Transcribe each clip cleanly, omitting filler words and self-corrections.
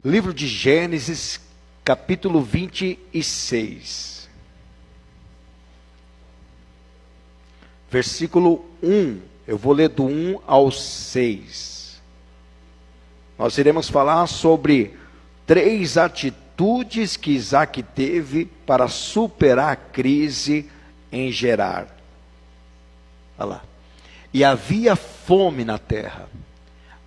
Livro de Gênesis, capítulo 26. Versículo 1. Eu vou ler do 1 ao 6. Nós iremos falar sobre 3 atitudes que Isaac teve para superar a crise em Gerar. Olha lá. E havia fome na terra,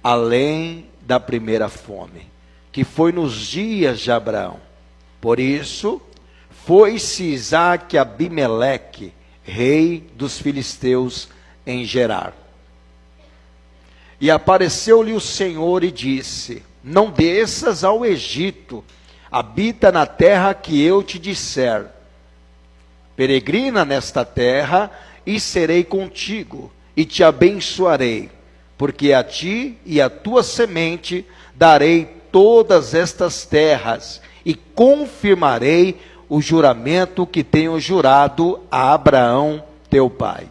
além da primeira fome, que foi nos dias de Abraão. Por isso, foi-se Isaque a Abimeleque, rei dos filisteus, em Gerar. E apareceu-lhe o Senhor e disse: não desças ao Egito, habita na terra que eu te disser. Peregrina nesta terra, e serei contigo, e te abençoarei, porque a ti e a tua semente darei todas estas terras, e confirmarei o juramento que tenho jurado a Abraão teu pai.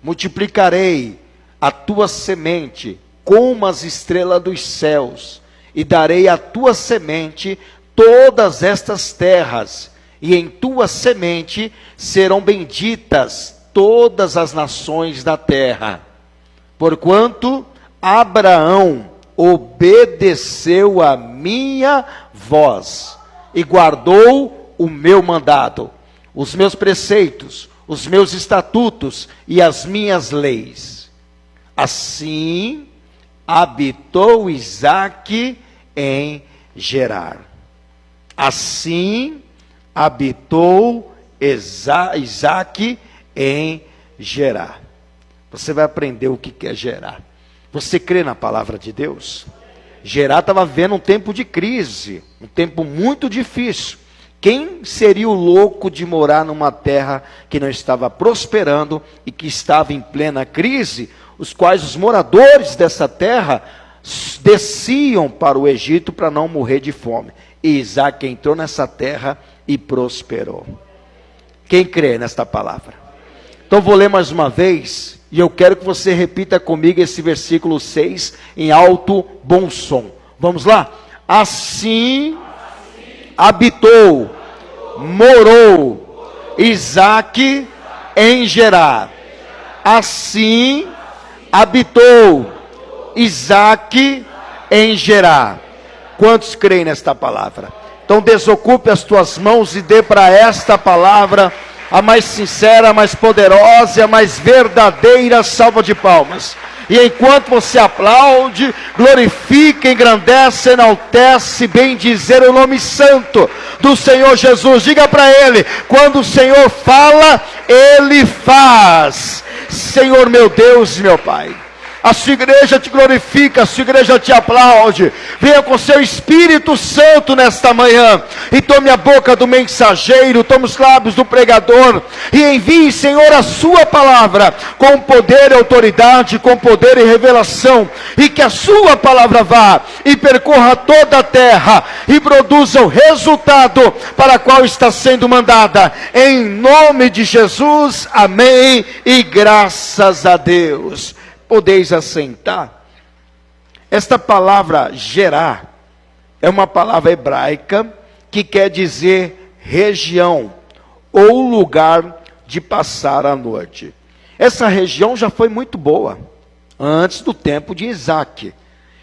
Multiplicarei a tua semente como as estrelas dos céus, e darei à tua semente todas estas terras, e em tua semente serão benditas todas as nações da terra. Porquanto Abraão obedeceu a minha voz, e guardou o meu mandado, os meus preceitos, os meus estatutos e as minhas leis. Assim habitou Isaque em Gerar. Assim habitou Isaque em Gerar. Você vai aprender o que é Gerar. Você crê na palavra de Deus? Gerar estava vivendo um tempo de crise, um tempo muito difícil. Quem seria o louco de morar numa terra que não estava prosperando e que estava em plena crise, os quais os moradores dessa terra desciam para o Egito para não morrer de fome. E Isaque entrou nessa terra e prosperou. Quem crê nesta palavra? Então vou ler mais uma vez, e eu quero que você repita comigo esse versículo 6 em alto bom som. Vamos lá? Assim habitou, morou Isaque em Gerar. Assim habitou Isaque em Gerar. Quantos creem nesta palavra? Então desocupe as tuas mãos e dê para esta palavra a mais sincera, a mais poderosa e a mais verdadeira salva de palmas. E enquanto você aplaude, glorifica, engrandece, enaltece, bem dizer o nome santo do Senhor Jesus. Diga para Ele, quando o Senhor fala, Ele faz. Senhor meu Deus e meu Pai, a sua igreja te glorifica, a sua igreja te aplaude. Venha com seu Espírito Santo nesta manhã, e tome a boca do mensageiro, tome os lábios do pregador, e envie, Senhor, a sua palavra, com poder e autoridade, com poder e revelação, e que a sua palavra vá, e percorra toda a terra, e produza o resultado para qual está sendo mandada, em nome de Jesus, amém, e graças a Deus. Podeis assentar. Esta palavra gerar é uma palavra hebraica que quer dizer região ou lugar de passar a noite. Essa região já foi muito boa antes do tempo de Isaque.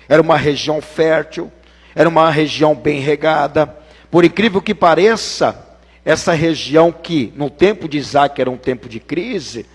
Era uma região fértil, era uma região bem regada. Por incrível que pareça, essa região que no tempo de Isaque era um tempo de crise,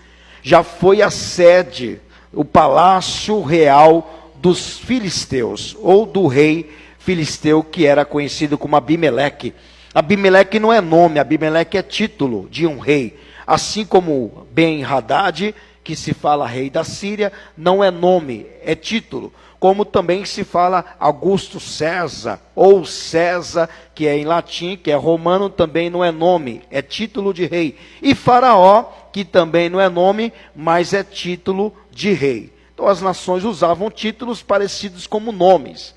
já foi a sede, o palácio real dos filisteus, ou do rei filisteu, que era conhecido como Abimeleque. Abimeleque não é nome, Abimeleque é título de um rei. Assim como Ben-Hadad, que se fala rei da Síria, não é nome, é título. Como também se fala Augusto César, ou César, que é em latim, que é romano, também não é nome, é título de rei. E Faraó, que também não é nome, mas é título de rei. Então as nações usavam títulos parecidos como nomes.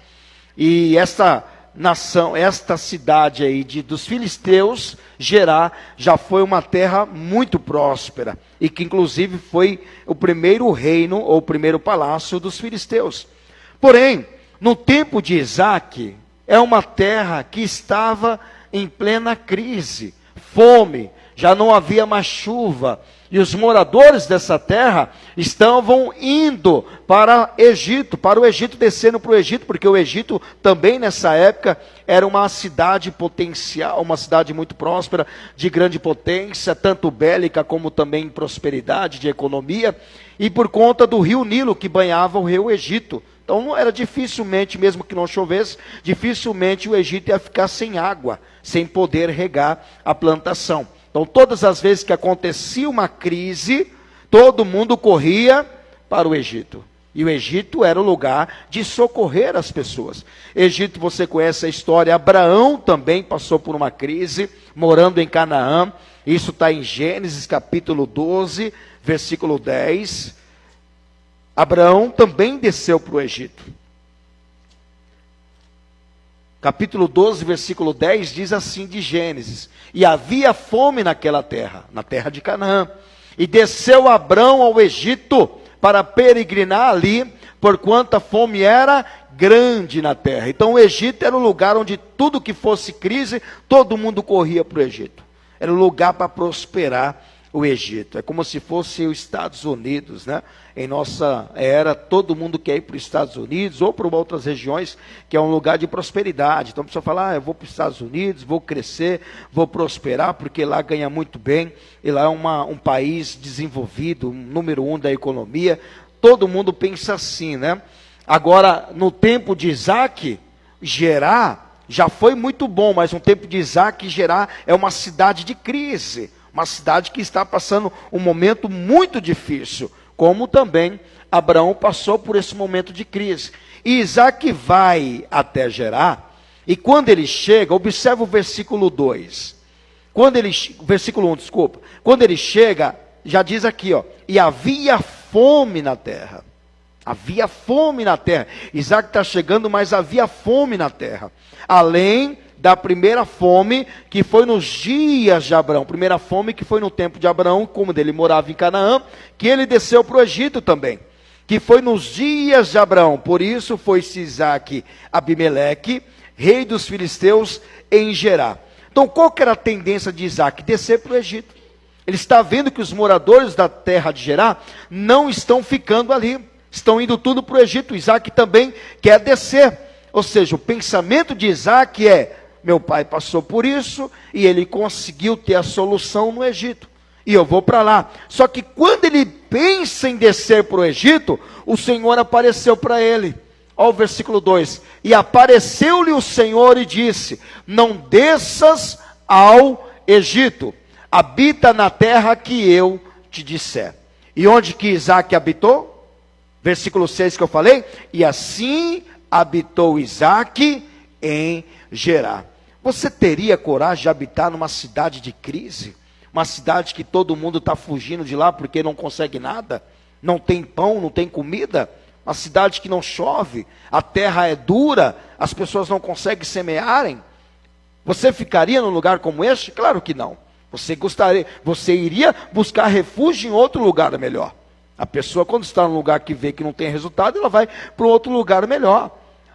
E esta nação, esta cidade aí dos filisteus, Gerar, já foi uma terra muito próspera. E que inclusive foi o primeiro reino, ou o primeiro palácio dos filisteus. Porém, No tempo de Isaac, é uma terra que estava em plena crise, fome, já não havia mais chuva, e os moradores dessa terra estavam indo para o Egito, descendo para o Egito, porque o Egito também nessa época era uma cidade potencial, uma cidade muito próspera, de grande potência, tanto bélica como também em prosperidade, de economia, e por conta do rio Nilo que banhava o rio Egito. Então não era dificilmente, mesmo que não chovesse, dificilmente o Egito ia ficar sem água, sem poder regar a plantação. Então todas as vezes que acontecia uma crise, todo mundo corria para o Egito. E o Egito era o lugar de socorrer as pessoas. Egito, você conhece a história, Abraão também passou por uma crise, morando em Canaã. Isso está em Gênesis capítulo 12, versículo 10. Abraão também desceu para o Egito. Capítulo 12, versículo 10, diz assim de Gênesis: e havia fome naquela terra, na terra de Canaã, e desceu Abrão ao Egito para peregrinar ali, porquanto a fome era grande na terra. Então o Egito era o lugar onde tudo que fosse crise, todo mundo corria para o Egito. Era o lugar para prosperar o Egito. É como se fosse os Estados Unidos, né? Em nossa era, todo mundo quer ir para os Estados Unidos ou para outras regiões, que é um lugar de prosperidade. Então a pessoa fala, eu vou para os Estados Unidos, vou crescer, vou prosperar, porque lá ganha muito bem, e lá é um país desenvolvido, número 1 da economia. Todo mundo pensa assim, né? Agora, no tempo de Isaac, Gerar já foi muito bom, mas no tempo de Isaac, Gerar é uma cidade de crise, uma cidade que está passando um momento muito difícil, como também Abraão passou por esse momento de crise. E Isaac vai até Gerar, e quando ele chega, observa o versículo 2. Versículo 1, desculpa. Quando ele chega, já diz aqui, ó, e havia fome na terra. Havia fome na terra. Isaac está chegando, mas havia fome na terra. Além da primeira fome que foi nos dias de Abraão. Primeira fome que foi no tempo de Abraão, como ele morava em Canaã, que ele desceu para o Egito também. Que foi nos dias de Abraão. Por isso foi-se Isaac Abimeleque, rei dos filisteus, em Gerar. Então qual que era a tendência de Isaac? Descer para o Egito. Ele está vendo que os moradores da terra de Gerar não estão ficando ali. Estão indo tudo para o Egito. Isaac também quer descer. Ou seja, o pensamento de Isaac é, meu pai passou por isso, e ele conseguiu ter a solução no Egito, e eu vou para lá. Só que quando ele pensa em descer para o Egito, o Senhor apareceu para ele. Olha o versículo 2, e apareceu-lhe o Senhor e disse, não desças ao Egito, habita na terra que eu te disser. E onde que Isaac habitou? Versículo 6 que eu falei, e assim habitou Isaac em Gerar. Você teria coragem de habitar numa cidade de crise? Uma cidade que todo mundo está fugindo de lá porque não consegue nada? Não tem pão, não tem comida? Uma cidade que não chove, a terra é dura, as pessoas não conseguem semearem? Você ficaria num lugar como este? Claro que não. Você iria buscar refúgio em outro lugar melhor. A pessoa, quando está num lugar que vê que não tem resultado, ela vai para um outro lugar melhor.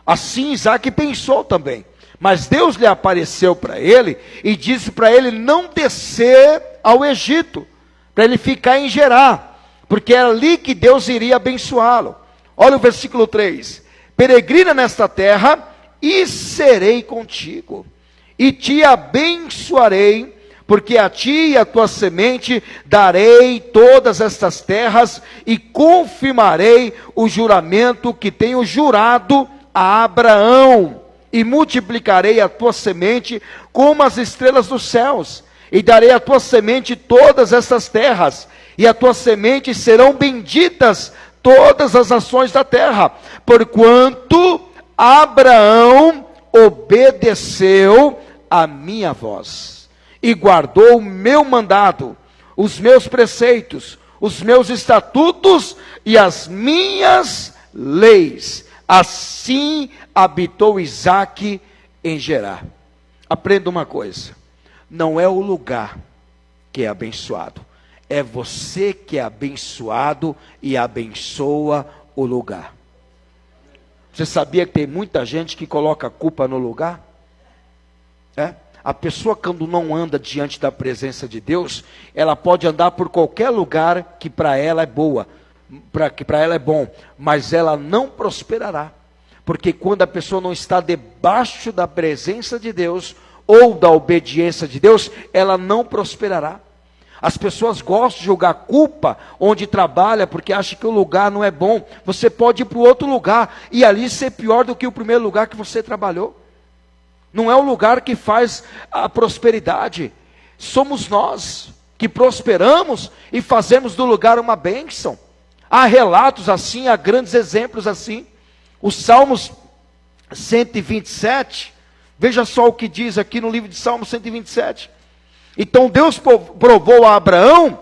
Assim Isaac pensou também. Mas Deus lhe apareceu para ele e disse para ele não descer ao Egito, para ele ficar em Gerar, porque era ali que Deus iria abençoá-lo. Olha o versículo 3. Peregrina nesta terra e serei contigo, e te abençoarei, porque a ti e a tua semente darei todas estas terras, e confirmarei o juramento que tenho jurado a Abraão, e multiplicarei a tua semente como as estrelas dos céus, e darei à tua semente todas estas terras, e a tua semente serão benditas todas as nações da terra, porquanto Abraão obedeceu a minha voz, e guardou o meu mandado, os meus preceitos, os meus estatutos e as minhas leis. Assim habitou Isaac em Gerar. Aprenda uma coisa, não é o lugar que é abençoado, é você que é abençoado e abençoa o lugar. Você sabia que tem muita gente que coloca a culpa no lugar? A pessoa, quando não anda diante da presença de Deus, ela pode andar por qualquer lugar que para ela é boa, que para ela é bom, mas ela não prosperará. Porque quando a pessoa não está debaixo da presença de Deus, ou da obediência de Deus, ela não prosperará. As pessoas gostam de jogar culpa onde trabalha, porque acham que o lugar não é bom. Você pode ir para o outro lugar, e ali ser pior do que o primeiro lugar que você trabalhou. Não é o lugar que faz a prosperidade. Somos nós que prosperamos e fazemos do lugar uma bênção. Há relatos assim, há grandes exemplos assim. O Salmos 127, veja só o que diz aqui no livro de Salmos 127. Então Deus provou a Abraão,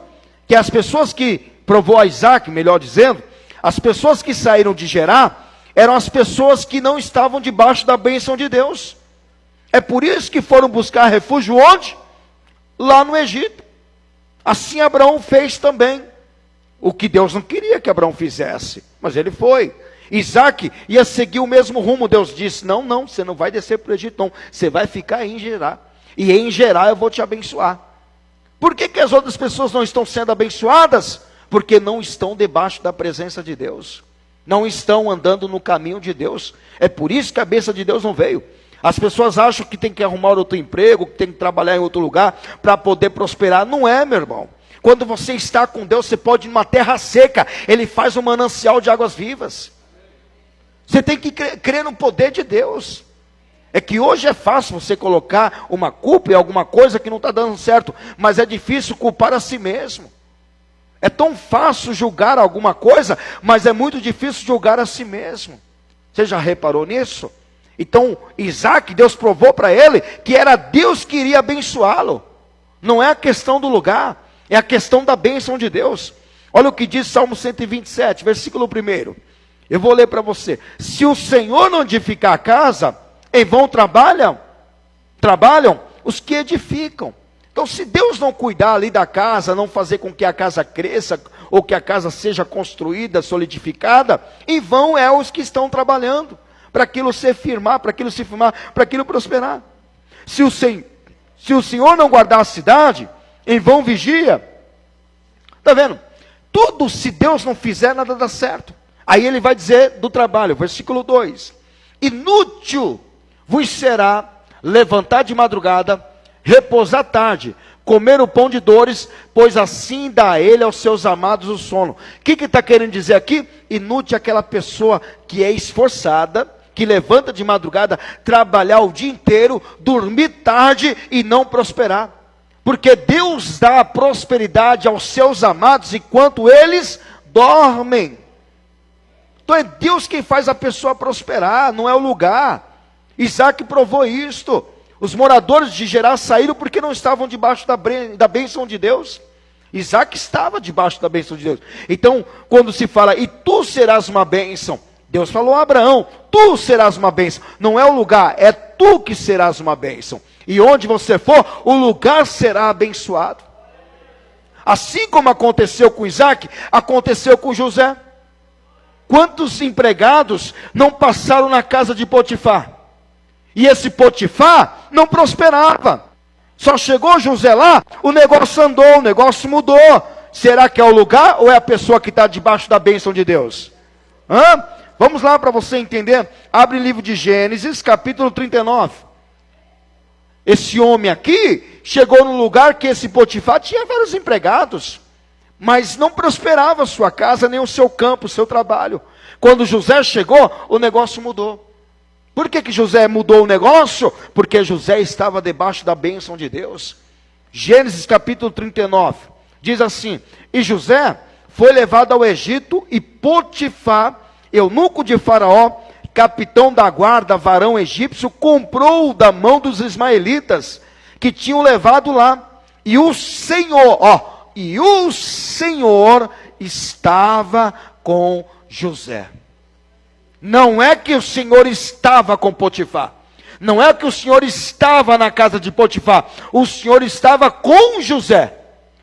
que as pessoas que, provou a Isaac, melhor dizendo, as pessoas que saíram de Gerar, eram as pessoas que não estavam debaixo da bênção de Deus. É por isso que foram buscar refúgio onde? Lá no Egito. Assim Abraão fez também. O que Deus não queria que Abraão fizesse, mas ele foi. Isaac ia seguir o mesmo rumo. Deus disse, não, você não vai descer para o Egito, não. Você vai ficar em Gerar. E em Gerar eu vou te abençoar. Por que as outras pessoas não estão sendo abençoadas? Porque não estão debaixo da presença de Deus. Não estão andando no caminho de Deus. É por isso que a bênção de Deus não veio. As pessoas acham que tem que arrumar outro emprego, que tem que trabalhar em outro lugar para poder prosperar. Não é, meu irmão. Quando você está com Deus, você pode ir numa terra seca. Ele faz um manancial de águas vivas. Você tem que crer no poder de Deus. É que hoje é fácil você colocar uma culpa em alguma coisa que não está dando certo, mas é difícil culpar a si mesmo. É tão fácil julgar alguma coisa, mas é muito difícil julgar a si mesmo. Você já reparou nisso? Então, Isaac, Deus provou para ele que era Deus que iria abençoá-lo. Não é a questão do lugar, é a questão da bênção de Deus. Olha o que diz Salmo 127, versículo 1. Eu vou ler para você. Se o Senhor não edificar a casa, em vão trabalham os que edificam. Então, se Deus não cuidar ali da casa, não fazer com que a casa cresça, ou que a casa seja construída, solidificada, em vão é os que estão trabalhando, para aquilo se firmar, para aquilo prosperar. Se o Senhor não guardar a cidade, em vão vigia. Está vendo? Tudo, se Deus não fizer, nada dá certo. Aí ele vai dizer do trabalho, versículo 2. Inútil vos será levantar de madrugada, repousar tarde, comer o pão de dores, pois assim dá ele aos seus amados o sono. O que está querendo dizer aqui? Inútil é aquela pessoa que é esforçada, que levanta de madrugada, trabalhar o dia inteiro, dormir tarde e não prosperar. Porque Deus dá a prosperidade aos seus amados enquanto eles dormem. Então é Deus quem faz a pessoa prosperar, não é o lugar. Isaac provou isto. Os moradores de Gerar saíram porque não estavam debaixo da bênção de Deus. Isaac estava debaixo da bênção de Deus. Então, quando se fala, e tu serás uma bênção, Deus falou a Abraão, tu serás uma bênção. Não é o lugar, é tu que serás uma bênção. E onde você for, o lugar será abençoado. Assim como aconteceu com Isaac, aconteceu com José. Quantos empregados não passaram na casa de Potifar? E esse Potifar não prosperava. Só chegou José lá, o negócio andou, o negócio mudou. Será que é o lugar ou é a pessoa que está debaixo da bênção de Deus? Vamos lá para você entender. Abre o livro de Gênesis, capítulo 39. Esse homem aqui chegou no lugar que esse Potifar tinha vários empregados, mas não prosperava a sua casa, nem o seu campo, o seu trabalho. Quando José chegou, o negócio mudou. Por que José mudou o negócio? Porque José estava debaixo da bênção de Deus. Gênesis capítulo 39, diz assim: e José foi levado ao Egito, e Potifar, eunuco de Faraó, capitão da guarda, varão egípcio, comprou-o da mão dos ismaelitas, que tinham levado lá. E o Senhor estava com José. Não é que o Senhor estava com Potifar. Não é que o Senhor estava na casa de Potifar. O Senhor estava com José.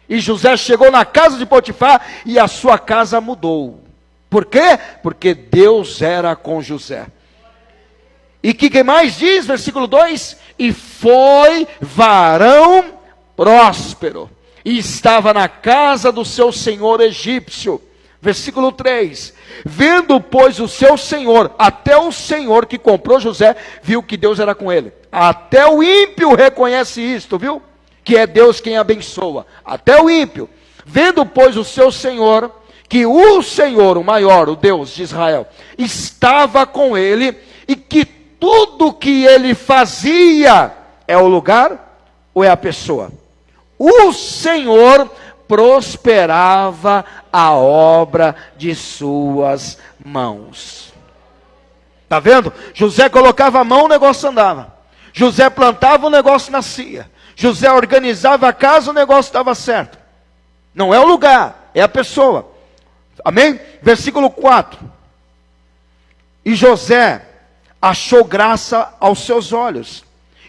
E José chegou na casa de Potifar e a sua casa mudou. Por quê? Porque Deus era com José. E que mais diz, versículo 2? E foi varão próspero, e estava na casa do seu senhor egípcio. Versículo 3, vendo pois o seu senhor, até o senhor que comprou José, viu que Deus era com ele. Até o ímpio reconhece isto, viu? Que é Deus quem abençoa, até o ímpio. Vendo pois o seu senhor, que o Senhor, o maior, o Deus de Israel, estava com ele, e que tudo que ele fazia, é o lugar ou é a pessoa? O Senhor prosperava a obra de suas mãos. Está vendo? José colocava a mão, o negócio andava. José plantava, o negócio nascia. José organizava a casa, o negócio estava certo. Não é o lugar, é a pessoa. Amém? Versículo 4. E José achou graça aos seus olhos,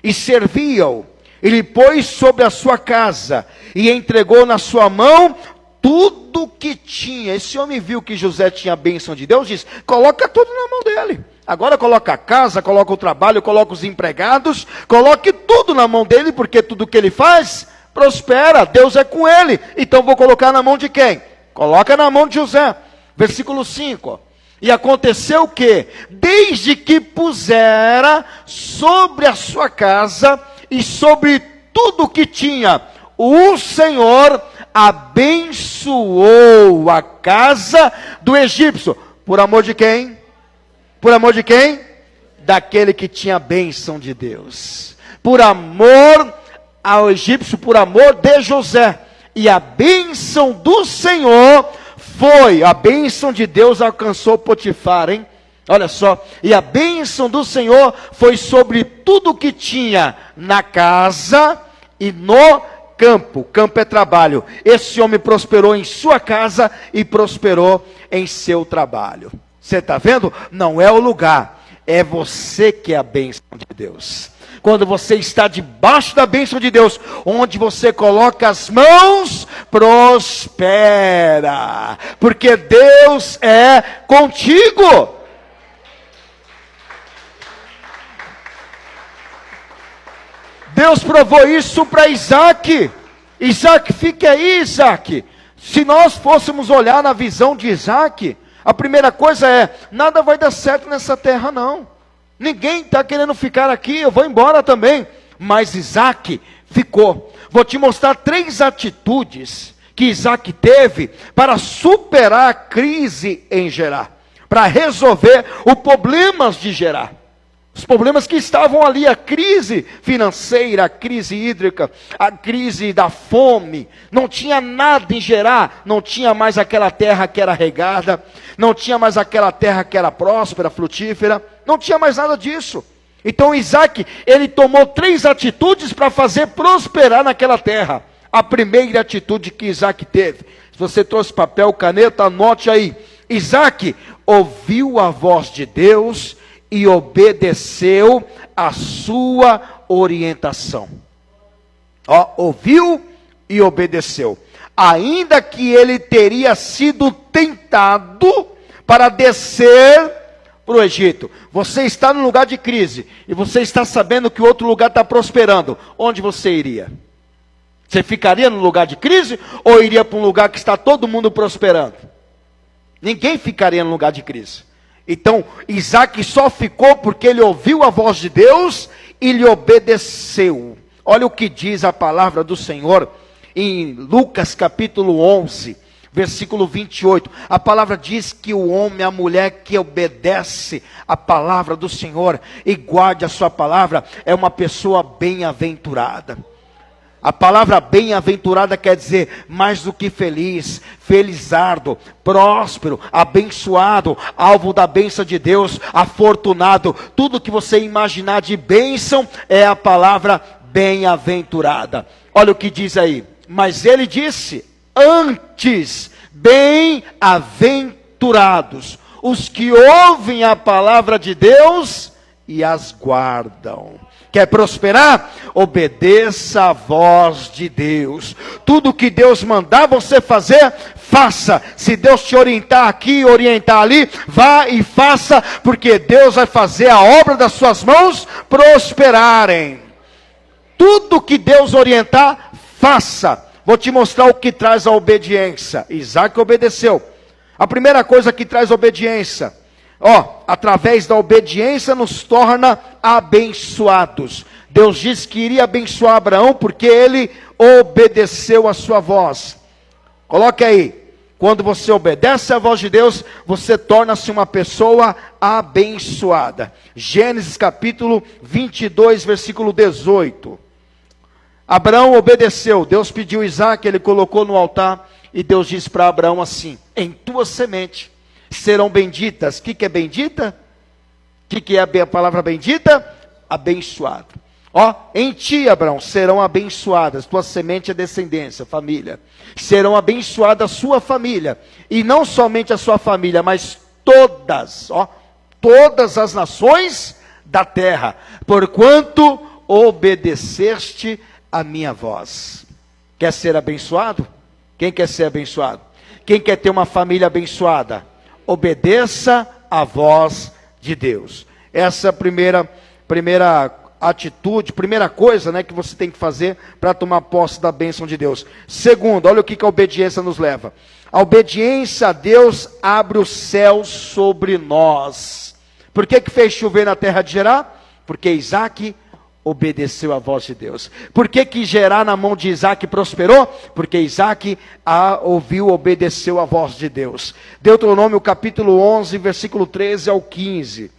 e servia-o. Ele pôs sobre a sua casa, e entregou na sua mão tudo que tinha. Esse homem viu que José tinha a bênção de Deus, diz, coloca tudo na mão dele. Agora coloca a casa, coloca o trabalho, coloca os empregados, coloque tudo na mão dele, porque tudo que ele faz, prospera, Deus é com ele. Então vou colocar na mão de quem? Coloca na mão de José. Versículo 5. E aconteceu que, desde que pusera sobre a sua casa, e sobre tudo que tinha, o Senhor abençoou a casa do egípcio. Por amor de quem? Por amor de quem? Daquele que tinha a bênção de Deus. Por amor ao egípcio, por amor de José. E a bênção do Senhor foi, a bênção de Deus alcançou Potifar, hein? Olha só, e a bênção do Senhor foi sobre tudo que tinha na casa e no campo. Campo é trabalho. Esse homem prosperou em sua casa e prosperou em seu trabalho. Você está vendo? Não é o lugar, é você que é a bênção de Deus. Quando você está debaixo da bênção de Deus, onde você coloca as mãos, prospera, porque Deus é contigo. Deus provou isso para Isaac. Isaac, fique aí, Isaac. Se nós fôssemos olhar na visão de Isaac, a primeira coisa é, nada vai dar certo nessa terra não. Ninguém está querendo ficar aqui, eu vou embora também. Mas Isaac ficou. Vou te mostrar 3 atitudes que Isaac teve para superar a crise em Gerar. Para resolver os problemas de Gerar. Os problemas que estavam ali, a crise financeira, a crise hídrica, a crise da fome, não tinha nada em Gerar, não tinha mais aquela terra que era regada, não tinha mais aquela terra que era próspera, frutífera, não tinha mais nada disso. Então Isaac, ele tomou 3 atitudes para fazer prosperar naquela terra. A primeira atitude que Isaac teve, se você trouxe papel, caneta, anote aí. Isaac ouviu a voz de Deus e obedeceu a sua orientação. Ouviu e obedeceu. Ainda que ele teria sido tentado para descer para o Egito. Você está num lugar de crise, e você está sabendo que o outro lugar está prosperando. Onde você iria? Você ficaria no lugar de crise, ou iria para um lugar que está todo mundo prosperando? Ninguém ficaria no lugar de crise. Então, Isaac só ficou porque ele ouviu a voz de Deus e lhe obedeceu. Olha o que diz a palavra do Senhor em Lucas capítulo 11, versículo 28. A palavra diz que o homem, a mulher que obedece a palavra do Senhor e guarde a sua palavra, é uma pessoa bem-aventurada. A palavra bem-aventurada quer dizer mais do que feliz, felizardo, próspero, abençoado, alvo da bênção de Deus, afortunado. Tudo que você imaginar de bênção é a palavra bem-aventurada. Olha o que diz aí. Mas ele disse, antes, bem-aventurados os que ouvem a palavra de Deus e as guardam. Quer prosperar? Obedeça a voz de Deus. Tudo que Deus mandar você fazer, faça. Se Deus te orientar aqui, orientar ali, vá e faça, porque Deus vai fazer a obra das suas mãos prosperarem. Tudo que Deus orientar, faça. Vou te mostrar o que traz a obediência. Isaac obedeceu. A primeira coisa que traz obediência, através da obediência nos torna abençoados. Deus disse que iria abençoar Abraão porque ele obedeceu a sua voz. Coloque aí, quando você obedece à voz de Deus, você torna-se uma pessoa abençoada. Gênesis capítulo 22, versículo 18. Abraão obedeceu, Deus pediu Isaac, ele colocou no altar, e Deus disse para Abraão assim: em tua semente serão benditas. O que é bendita? O que é a palavra bendita? Abençoado. Em ti, Abraão, serão abençoadas, tua semente e descendência, família. Serão abençoadas a sua família, e não somente a sua família, mas todas as nações da terra, porquanto obedeceste a minha voz. Quer ser abençoado? Quem quer ser abençoado? Quem quer ter uma família abençoada? Obedeça a voz de Deus. Essa é a primeira atitude, primeira coisa, que você tem que fazer para tomar posse da bênção de Deus. Segundo, olha o que a obediência nos leva. A obediência a Deus abre o céu sobre nós. Por que fez chover na terra de Gerar? Porque Isaac obedeceu a voz de Deus. Por que Gerar na mão de Isaac prosperou? Porque Isaac obedeceu a voz de Deus. Deuteronômio capítulo 11, versículo 13 ao 15.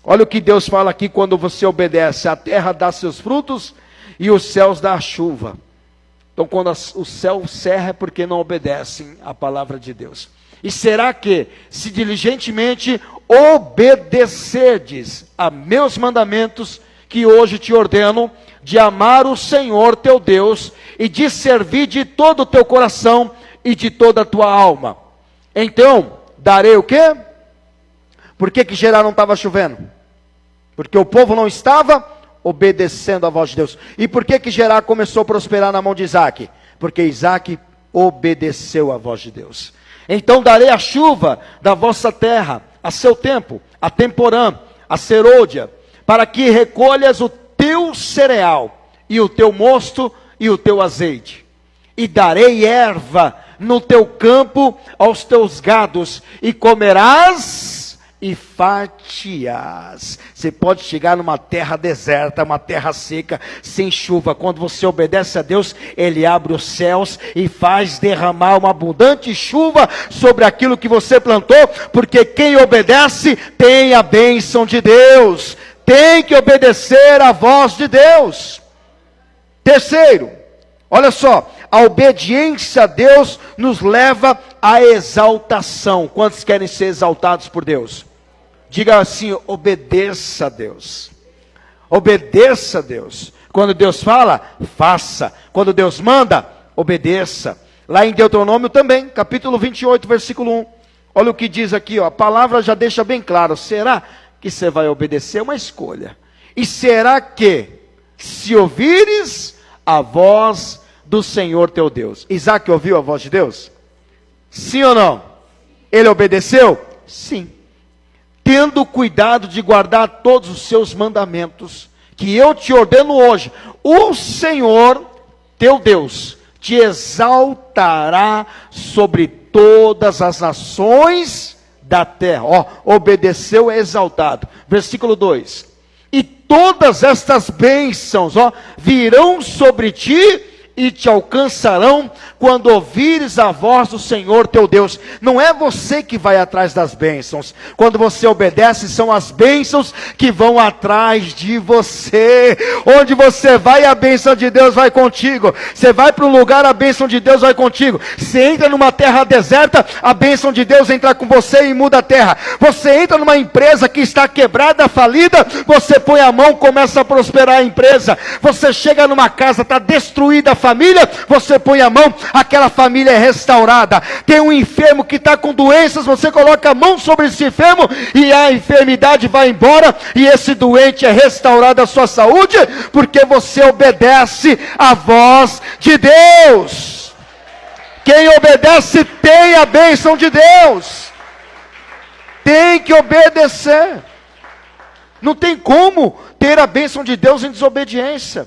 Olha o que Deus fala aqui quando você obedece. A terra dá seus frutos e os céus dá a chuva. Então quando o céu cerra é porque não obedecem a palavra de Deus. E será que, se diligentemente obedecerdes a meus mandamentos, que hoje te ordeno, de amar o Senhor teu Deus, e de servir de todo o teu coração e de toda a tua alma, então darei o quê? Por que Gerar não estava chovendo? Porque o povo não estava obedecendo a voz de Deus. E por que Gerar começou a prosperar na mão de Isaac? Porque Isaac obedeceu a voz de Deus. Então darei a chuva da vossa terra a seu tempo, a temporã, a serôdia, para que recolhas o teu cereal, e o teu mosto, e o teu azeite. E darei erva no teu campo aos teus gados, e comerás e fatiás. Você pode chegar numa terra deserta, uma terra seca, sem chuva. Quando você obedece a Deus, Ele abre os céus e faz derramar uma abundante chuva sobre aquilo que você plantou, porque quem obedece tem a bênção de Deus. Tem que obedecer à voz de Deus. Terceiro, olha só, a obediência a Deus nos leva à exaltação. Quantos querem ser exaltados por Deus? Diga assim: obedeça a Deus. Obedeça a Deus. Quando Deus fala, faça. Quando Deus manda, obedeça. Lá em Deuteronômio também, capítulo 28, versículo 1. Olha o que diz aqui, a palavra já deixa bem claro. Será que você vai obedecer? É uma escolha. E será que, se ouvires a voz do Senhor teu Deus? Isaac ouviu a voz de Deus? Sim ou não? Ele obedeceu? Sim. Tendo cuidado de guardar todos os seus mandamentos, que eu te ordeno hoje, o Senhor teu Deus te exaltará sobre todas as nações da terra. Obedeceu, é exaltado. Versículo 2. E todas estas bênçãos, virão sobre ti e te alcançarão quando ouvires a voz do Senhor teu Deus. Não é você que vai atrás das bênçãos. Quando você obedece, são as bênçãos que vão atrás de você. Onde você vai, a bênção de Deus vai contigo. Você vai para um lugar, a bênção de Deus vai contigo. Você entra numa terra deserta, a bênção de Deus entra com você e muda a terra. Você entra numa empresa que está quebrada, falida, você põe a mão, começa a prosperar a empresa. Você chega numa casa, está destruída, família, você põe a mão, aquela família é restaurada. Tem um enfermo que está com doenças, você coloca a mão sobre esse enfermo e a enfermidade vai embora, e esse doente é restaurado a sua saúde, porque você obedece à voz de Deus. Quem obedece tem a bênção de Deus. Tem que obedecer. Não tem como ter a bênção de Deus em desobediência.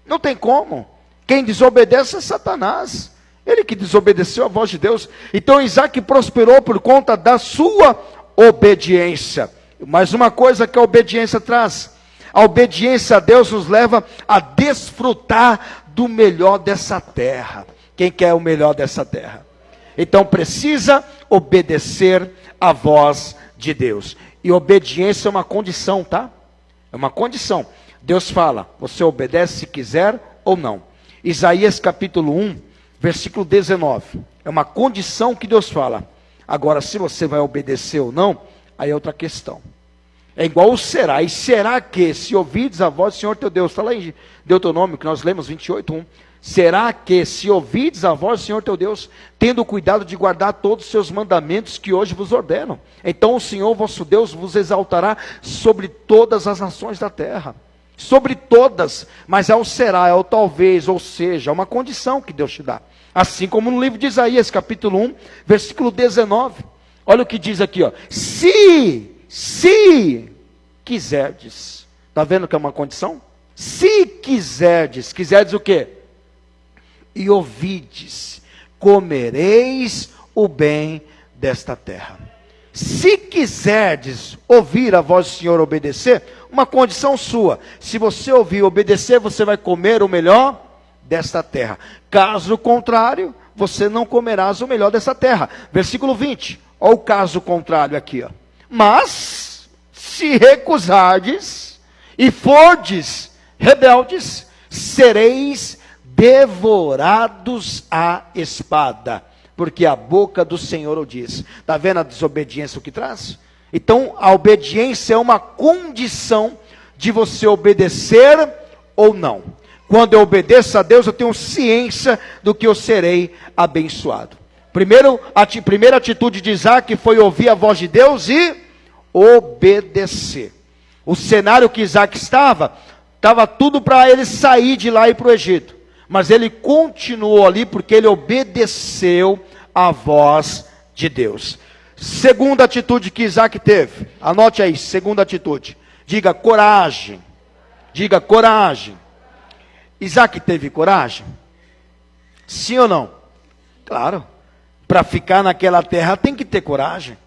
Não tem como. Quem desobedece é Satanás. Ele que desobedeceu a voz de Deus. Então Isaac prosperou por conta da sua obediência. Mas uma coisa que a obediência traz: a obediência a Deus nos leva a desfrutar do melhor dessa terra. Quem quer o melhor dessa terra? Então precisa obedecer a voz de Deus. E obediência é uma condição, tá? É uma condição. Deus fala, você obedece se quiser ou não. Isaías capítulo 1, versículo 19. É uma condição que Deus fala. Agora, se você vai obedecer ou não, aí é outra questão. É igual o será. E será que, se ouvides a voz do Senhor teu Deus, está lá em Deuteronômio, que nós lemos 28:1. Será que, se ouvides a voz do Senhor teu Deus, tendo cuidado de guardar todos os seus mandamentos que hoje vos ordenam, então o Senhor vosso Deus vos exaltará sobre todas as nações da terra. Sobre todas, mas é o será, é o talvez, ou seja, é uma condição que Deus te dá. Assim como no livro de Isaías, capítulo 1, versículo 19. Olha o que diz aqui, ó. Se quiserdes. Está vendo que é uma condição? Se quiserdes o quê? E ouvides, comereis o bem desta terra. Se quiserdes ouvir a voz do Senhor, obedecer, uma condição sua. Se você ouvir e obedecer, você vai comer o melhor desta terra. Caso contrário, você não comerás o melhor dessa terra. Versículo 20. Olha o caso contrário aqui, ó. Mas, se recusardes e fordes rebeldes, sereis devorados à espada, porque a boca do Senhor o diz. Está vendo a desobediência o que traz? Então a obediência é uma condição de você obedecer ou não. Quando eu obedeço a Deus, eu tenho ciência do que eu serei abençoado. Primeira atitude de Isaac foi ouvir a voz de Deus e obedecer. O cenário que Isaac estava tudo para ele sair de lá e ir para o Egito. Mas ele continuou ali porque ele obedeceu a voz de Deus. Segunda atitude que Isaac teve. Anote aí, segunda atitude. Diga coragem. Diga coragem. Isaac teve coragem? Sim ou não? Claro. Para ficar naquela terra tem que ter coragem.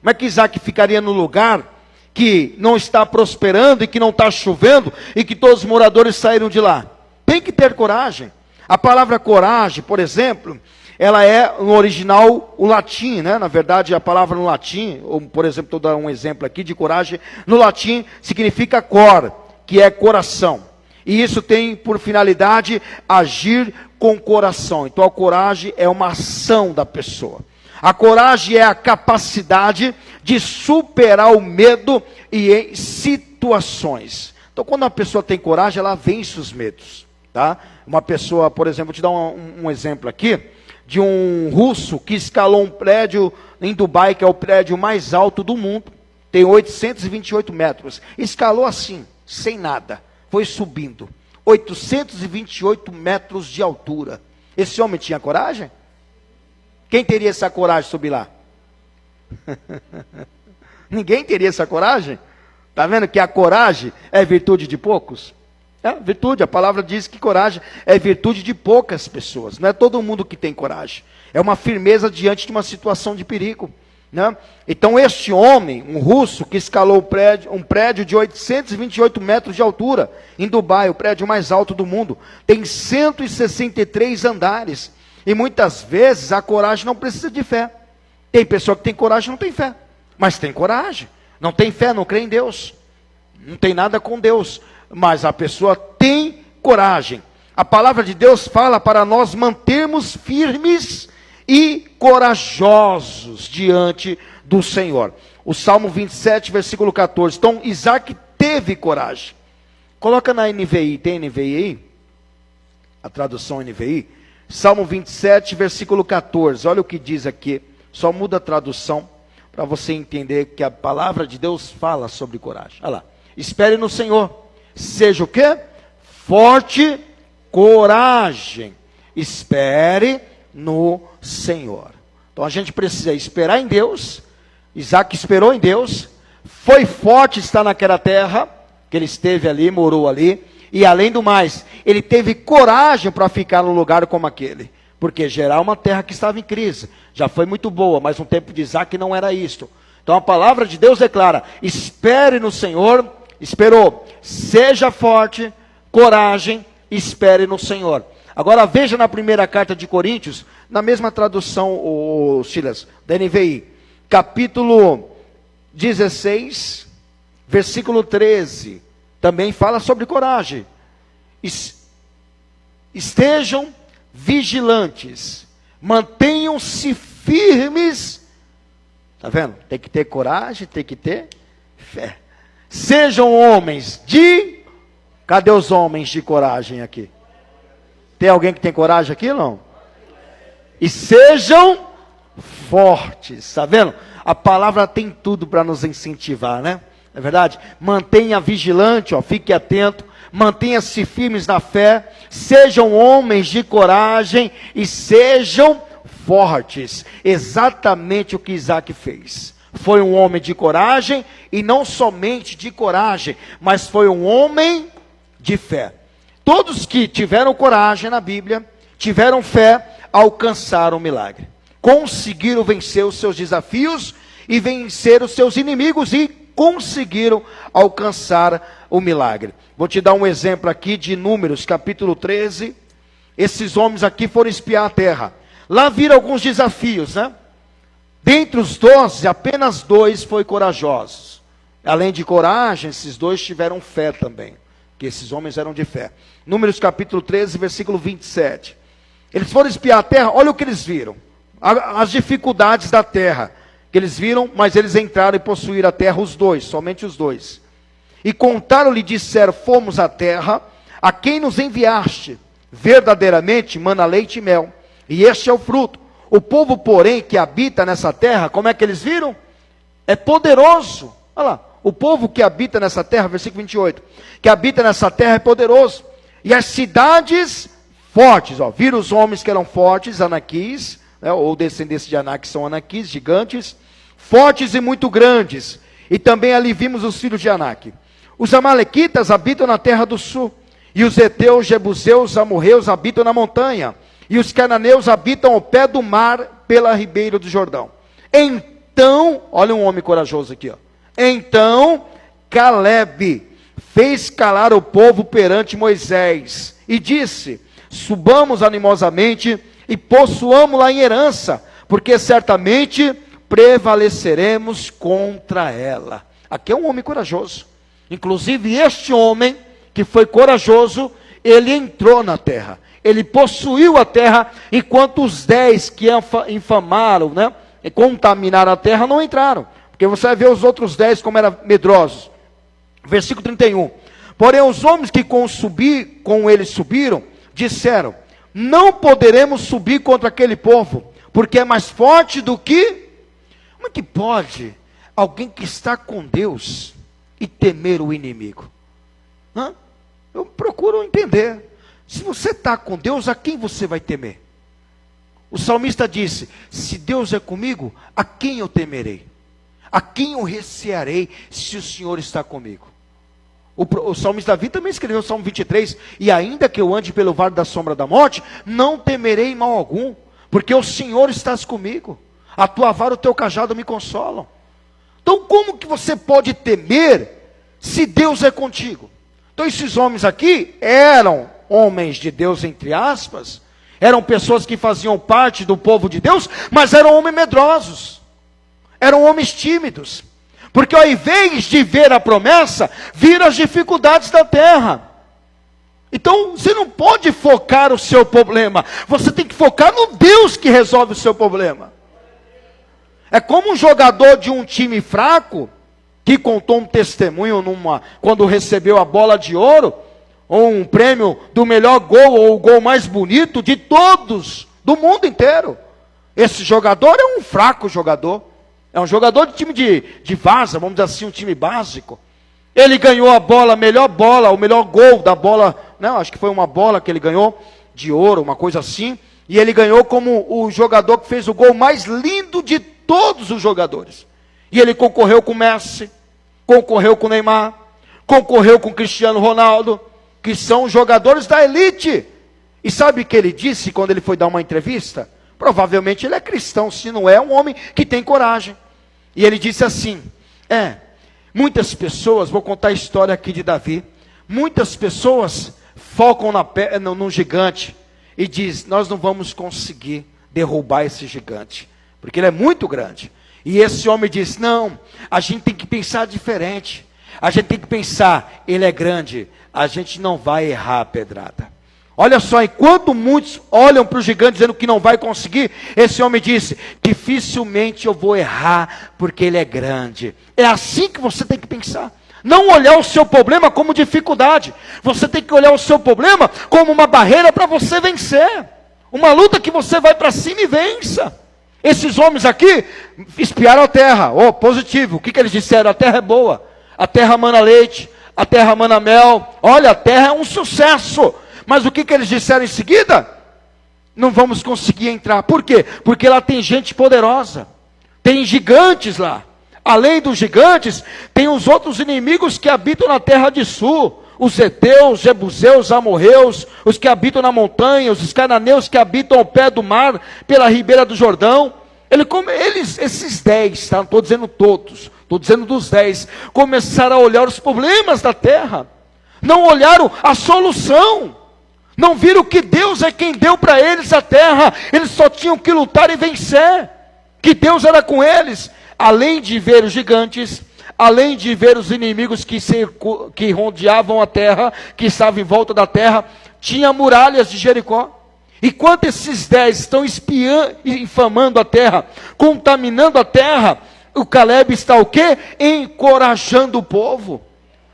Como é que Isaac ficaria no lugar que não está prosperando e que não está chovendo e que todos os moradores saíram de lá? Tem que ter coragem. A palavra coragem, por exemplo, ela é no original o latim, né? Na verdade, a palavra no latim, ou por exemplo, estou dando um exemplo aqui de coragem, no latim significa cor, que é coração. E isso tem por finalidade agir com coração. Então a coragem é uma ação da pessoa. A coragem é a capacidade de superar o medo e em situações. Então quando uma pessoa tem coragem, ela vence os medos. Tá? Uma pessoa, por exemplo, vou te dar um exemplo aqui, de um russo que escalou um prédio em Dubai, que é o prédio mais alto do mundo, tem 828 metros, escalou assim, sem nada, foi subindo, 828 metros de altura. Esse homem tinha coragem? Quem teria essa coragem de subir lá? Ninguém teria essa coragem? Está vendo que a coragem é virtude de poucos? É virtude, a palavra diz que coragem é virtude de poucas pessoas. Não é todo mundo que tem coragem. É uma firmeza diante de uma situação de perigo, né? Então este homem, um russo, que escalou um prédio de 828 metros de altura, em Dubai, o prédio mais alto do mundo, tem 163 andares. E muitas vezes a coragem não precisa de fé. Tem pessoa que tem coragem e não tem fé, mas tem coragem. Não tem fé, não crê em Deus, não tem nada com Deus, mas a pessoa tem coragem. A palavra de Deus fala para nós mantermos firmes e corajosos diante do Senhor. O Salmo 27, versículo 14. Então, Isaac teve coragem. Coloca na NVI, tem NVI aí? a tradução NVI. Salmo 27, versículo 14. Olha o que diz aqui. Só muda a tradução para você entender que a palavra de Deus fala sobre coragem. Olha lá. Espere no Senhor. Seja o quê? Forte coragem. Espere no Senhor. Então a gente precisa esperar em Deus. Isaac esperou em Deus. Foi forte estar naquela terra que ele esteve ali, morou ali. E além do mais, ele teve coragem para ficar num lugar como aquele. Porque Gerar é uma terra que estava em crise. Já foi muito boa, mas no tempo de Isaac não era isto. Então a palavra de Deus declara: espere no Senhor. Esperou. Seja forte, coragem, espere no Senhor. Agora veja na primeira carta de Coríntios, na mesma tradução, o Silas, da NVI. Capítulo 16, versículo 13. Também fala sobre coragem. Estejam vigilantes, mantenham-se firmes. Está vendo? Tem que ter coragem, tem que ter fé. Sejam homens de... Cadê os homens de coragem aqui? Tem alguém que tem coragem aqui, não? E sejam fortes. Está vendo? A palavra tem tudo para nos incentivar, né? Não é verdade? Mantenha vigilante, ó, fique atento. Mantenha-se firmes na fé. Sejam homens de coragem e sejam fortes. Exatamente o que Isaac fez. Foi um homem de coragem, e não somente de coragem, mas foi um homem de fé. Todos que tiveram coragem na Bíblia, tiveram fé, alcançaram o milagre. Conseguiram vencer os seus desafios e vencer os seus inimigos e conseguiram alcançar o milagre. Vou te dar um exemplo aqui de Números, capítulo 13. Esses homens aqui foram espiar a terra. Lá viram alguns desafios, né? Dentre os 12, apenas 2 foram corajosos. Além de coragem, esses 2 tiveram fé também. Que esses homens eram de fé. Números capítulo 13, versículo 27. Eles foram espiar a terra, olha o que eles viram. As dificuldades da terra. Que eles viram, mas eles entraram e possuíram a terra, os 2, somente os 2. E contaram-lhe, disseram: fomos à terra, a quem nos enviaste. Verdadeiramente mana leite e mel, e este é o fruto. O povo, porém, que habita nessa terra, como é que eles viram? É poderoso. Olha lá, o povo que habita nessa terra, versículo 28, que habita nessa terra é poderoso. E as cidades fortes, ó, viram os homens que eram fortes, anaquis, né, ou descendentes de Anak, são anaquis, gigantes, fortes e muito grandes. E também ali vimos os filhos de Anak. Os amalequitas habitam na terra do sul, e os heteus, jebuseus, amorreus habitam na montanha, e os cananeus habitam ao pé do mar, pela ribeira do Jordão. Então, olha um homem corajoso aqui, ó. Então Calebe fez calar o povo perante Moisés, e disse: subamos animosamente e possuamos-la em herança, porque certamente prevaleceremos contra ela. Aqui é um homem corajoso. Inclusive este homem, que foi corajoso, ele entrou na terra. Ele possuiu a terra, enquanto os 10 que infamaram, né, e contaminaram a terra, não entraram. Porque você vai ver os outros 10 como eram medrosos. Versículo 31. Porém os homens que com ele subiram, disseram: não poderemos subir contra aquele povo, porque é mais forte do que... Como é que pode alguém que está com Deus e temer o inimigo? Hã? Eu procuro entender. Se você está com Deus, a quem você vai temer? O salmista disse: se Deus é comigo, a quem eu temerei? A quem eu recearei se o Senhor está comigo? O salmista Davi também escreveu o Salmo 23, e ainda que eu ande pelo vale da sombra da morte, não temerei mal algum, porque o Senhor estás comigo, a tua vara e o teu cajado me consolam. Então como que você pode temer, se Deus é contigo? Então esses homens aqui, eram homens de Deus, entre aspas, eram pessoas que faziam parte do povo de Deus, mas eram homens medrosos, eram homens tímidos, porque ao invés de ver a promessa, viram as dificuldades da terra. Então você não pode focar o seu problema, você tem que focar no Deus que resolve o seu problema. É como um jogador de um time fraco, que contou um testemunho quando recebeu a bola de ouro. ou um prêmio do melhor gol, ou o gol mais bonito de todos, do mundo inteiro. Esse jogador é um fraco jogador, é um jogador de time de vaza, vamos dizer assim, um time básico. Ele ganhou a bola, o melhor gol da bola, não, acho que foi uma bola que ele ganhou, de ouro, uma coisa assim, e ele ganhou como o jogador que fez o gol mais lindo de todos os jogadores. E ele concorreu com Messi, concorreu com Neymar, concorreu com Cristiano Ronaldo, que são jogadores da elite. E sabe o que ele disse quando ele foi dar uma entrevista? Provavelmente ele é cristão, se não é um homem que tem coragem. E ele disse assim, muitas pessoas, vou contar a história aqui de Davi, muitas pessoas focam no gigante e diz, nós não vamos conseguir derrubar esse gigante, porque ele é muito grande. E esse homem diz, não, a gente tem que pensar diferente, a gente tem que pensar, ele é grande, a gente não vai errar a pedrada. Olha só, enquanto muitos olham para o gigante dizendo que não vai conseguir, esse homem disse, dificilmente eu vou errar, porque ele é grande. É assim que você tem que pensar. Não olhar o seu problema como dificuldade. Você tem que olhar o seu problema como uma barreira para você vencer. Uma luta que você vai para cima e vença. Esses homens aqui espiaram a terra. Positivo. O que eles disseram? A terra é boa. A terra mana leite. A terra mana mel. Olha, a terra é um sucesso. Mas o que eles disseram em seguida? Não vamos conseguir entrar. Por quê? Porque lá tem gente poderosa. Tem gigantes lá. Além dos gigantes, tem os outros inimigos que habitam na terra de sul. Os heteus, jebuseus, amorreus, os que habitam na montanha, os cananeus que habitam ao pé do mar, pela ribeira do Jordão. Esses 10, tá? Não estou dizendo todos, estou dizendo dos 10, começaram a olhar os problemas da terra. Não olharam a solução. Não viram que Deus é quem deu para eles a terra. Eles só tinham que lutar e vencer. Que Deus era com eles. Além de ver os gigantes, além de ver os inimigos que rodeavam a terra, que estavam em volta da terra, tinha muralhas de Jericó. Enquanto esses 10 estão infamando a terra, contaminando a terra, o Caleb está o quê? Encorajando o povo.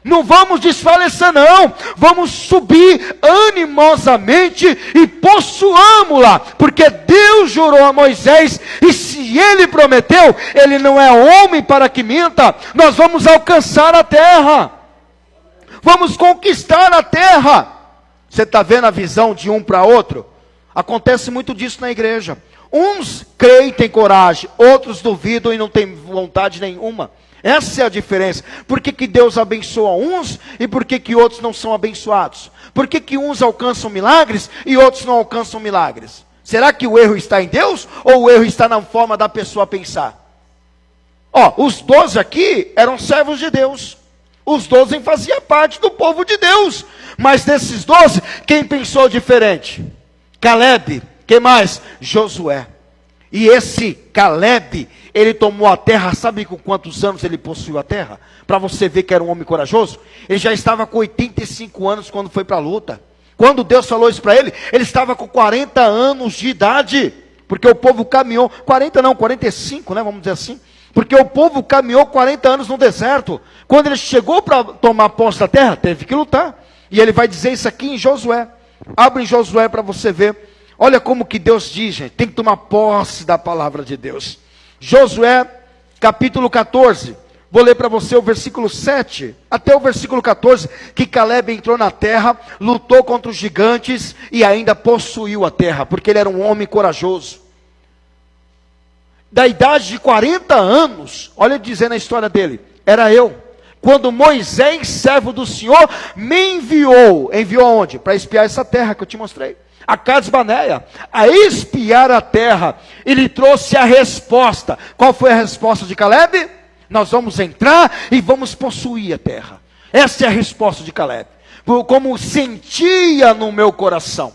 Não vamos desfalecer não, vamos subir animosamente e possuamos-la, porque Deus jurou a Moisés, e se ele prometeu, ele não é homem para que minta, nós vamos alcançar a terra, vamos conquistar a terra. Você está vendo a visão de um para outro? Acontece muito disso na igreja, uns creem e têm coragem, outros duvidam e não têm vontade nenhuma. Essa é a diferença. Por que Deus abençoa uns e por que outros não são abençoados? Por que uns alcançam milagres e outros não alcançam milagres? Será que o erro está em Deus ou o erro está na forma da pessoa pensar? Os 12 aqui eram servos de Deus. Os 12 faziam parte do povo de Deus. Mas desses 12, quem pensou diferente? Caleb. Quem mais? Josué. E esse Caleb, ele tomou a terra, sabe com quantos anos ele possuiu a terra? Para você ver que era um homem corajoso. Ele já estava com 85 anos quando foi para a luta. Quando Deus falou isso para ele, ele estava com 40 anos de idade. Porque o povo caminhou, 45, né, vamos dizer assim. Porque o povo caminhou 40 anos no deserto. Quando ele chegou para tomar posse da terra, teve que lutar. E ele vai dizer isso aqui em Josué. Abre em Josué para você ver. Olha como que Deus diz, gente, tem que tomar posse da palavra de Deus. Josué, capítulo 14, vou ler para você o versículo 7, até o versículo 14, que Caleb entrou na terra, lutou contra os gigantes e ainda possuiu a terra, porque ele era um homem corajoso. Da idade de 40 anos, olha dizendo a história dele, era eu, quando Moisés, servo do Senhor, me enviou aonde? Para espiar essa terra que eu te mostrei. A Cades Barneia, a espiar a terra, ele trouxe a resposta. Qual foi a resposta de Caleb? Nós vamos entrar e vamos possuir a terra. Essa é a resposta de Caleb. Como sentia no meu coração.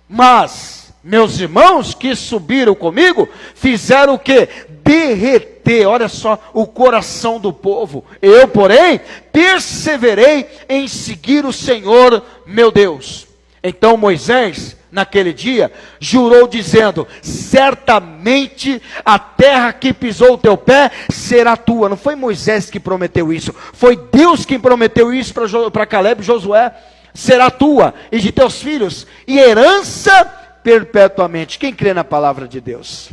Mas, meus irmãos que subiram comigo, fizeram o quê? Derreter, olha só, o coração do povo. Eu, porém, perseverei em seguir o Senhor, meu Deus. Então Moisés, naquele dia, jurou dizendo, certamente a terra que pisou o teu pé será tua. Não foi Moisés que prometeu isso, foi Deus quem prometeu isso para Caleb e Josué. será tua e de teus filhos, e herança perpetuamente. Quem crê na palavra de Deus?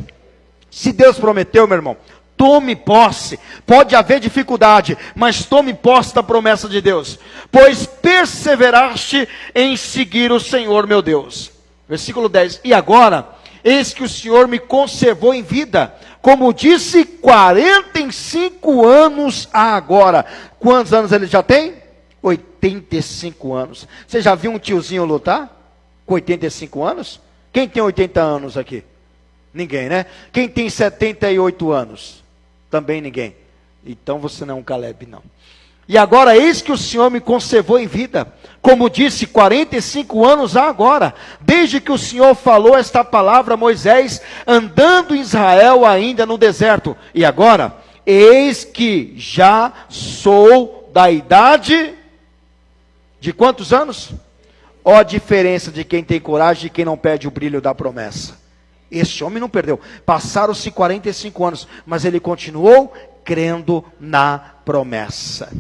Se Deus prometeu, meu irmão, tome posse. Pode haver dificuldade, mas tome posse da promessa de Deus. Pois perseveraste em seguir o Senhor meu Deus. Versículo 10. E agora, eis que o Senhor me conservou em vida, como disse, 45 anos agora. Quantos anos ele já tem? 85 anos. Você já viu um tiozinho lutar? Com 85 anos? Quem tem 80 anos aqui? Ninguém, né? Quem tem 78 anos? Também ninguém. Então você não é um Caleb, não. E agora eis que o Senhor me conservou em vida, como disse, 45 anos há agora, desde que o Senhor falou esta palavra a Moisés, andando em Israel ainda no deserto. E agora, eis que já sou da idade de quantos anos? Ó a diferença de quem tem coragem e quem não perde o brilho da promessa. Este homem não perdeu. Passaram-se 45 anos, mas ele continuou crendo na promessa.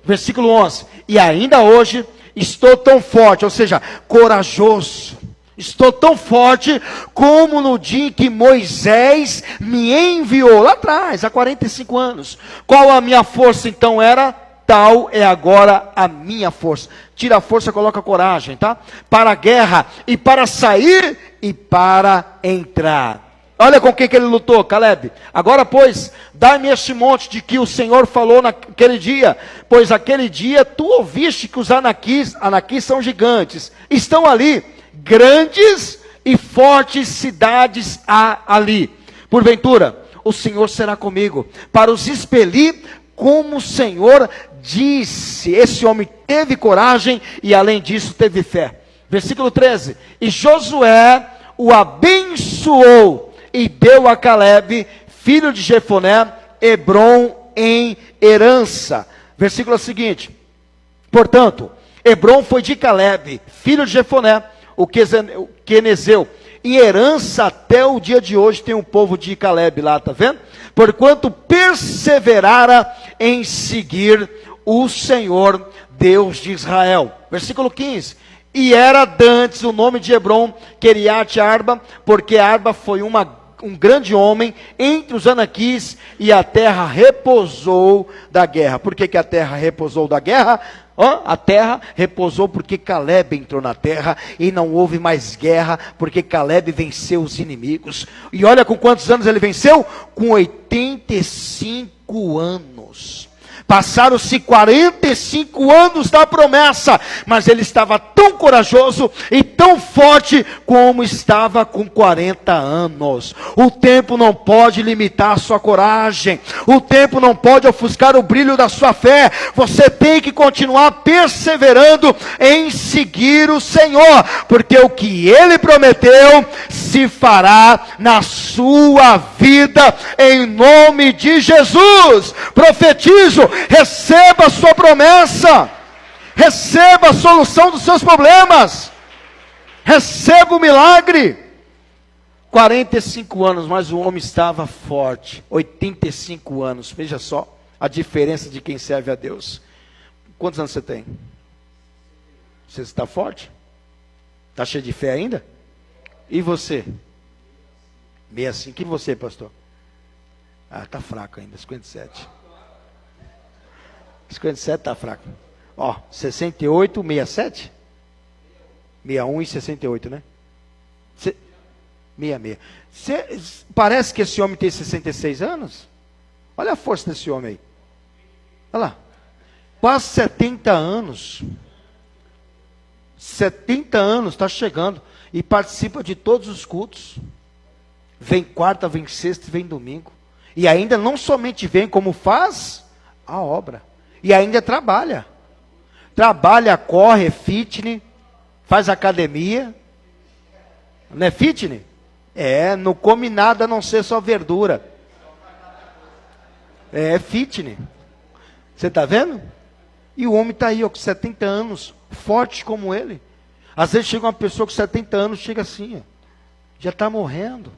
Versículo 11. E ainda hoje estou tão forte, ou seja, corajoso. Estou tão forte como no dia em que Moisés me enviou, lá atrás, há 45 anos. Qual a minha força então era? Tal é agora a minha força. Tira a força, coloca a coragem, tá? Para a guerra, e para sair, e para entrar. Olha com quem que ele lutou, Caleb. Agora, pois, dá-me este monte de que o Senhor falou naquele dia. Pois aquele dia tu ouviste que os anaquis são gigantes. Estão ali, grandes e fortes cidades há ali. Porventura, o Senhor será comigo, para os expelir, como o Senhor disse. Esse homem teve coragem e além disso teve fé. Versículo 13. E Josué o abençoou e deu a Caleb, filho de Jefoné, Hebrom em herança. Versículo seguinte. Portanto, Hebrom foi de Caleb, filho de Jefoné, o quenezeu, em herança até o dia de hoje. Tem um povo de Caleb lá, tá vendo? Porquanto perseverara em seguir o Senhor, Deus de Israel. Versículo 15. E era dantes o nome de Hebrom, Queriate Arba, porque Arba foi um grande homem entre os anaquis, e a terra repousou da guerra. Por que a terra repousou da guerra? A terra repousou porque Caleb entrou na terra, e não houve mais guerra, porque Caleb venceu os inimigos. E olha com quantos anos ele venceu? Com 85 anos. Passaram-se 45 anos da promessa, mas ele estava tão corajoso e tão forte como estava com 40 anos. O tempo não pode limitar a sua coragem, o tempo não pode ofuscar o brilho da sua fé. Você tem que continuar perseverando em seguir o Senhor, porque o que Ele prometeu se fará na sua vida, em nome de Jesus. Profetizo, receba a sua promessa, receba a solução dos seus problemas, receba o milagre. 45 anos, mas o homem estava forte. 85 anos, veja só a diferença de quem serve a Deus. Quantos anos você tem? Você está forte? Está cheio de fé ainda? E você? 65. E você, pastor? Está fraco ainda, 57. 57 está fraco. 68, 67? 61 e 68, né? 66. Parece que esse homem tem 66 anos? Olha a força desse homem aí. Olha lá. Quase 70 anos. 70 anos, está chegando. E participa de todos os cultos. Vem quarta, vem sexta e vem domingo. E ainda não somente vem, como faz a obra. E ainda trabalha. Trabalha, corre, é fitness, faz academia. Não é fitness? Não come nada a não ser só verdura. É fitness. Você está vendo? E o homem está aí, com 70 anos, forte como ele. Às vezes chega uma pessoa com 70 anos, chega assim, já está morrendo.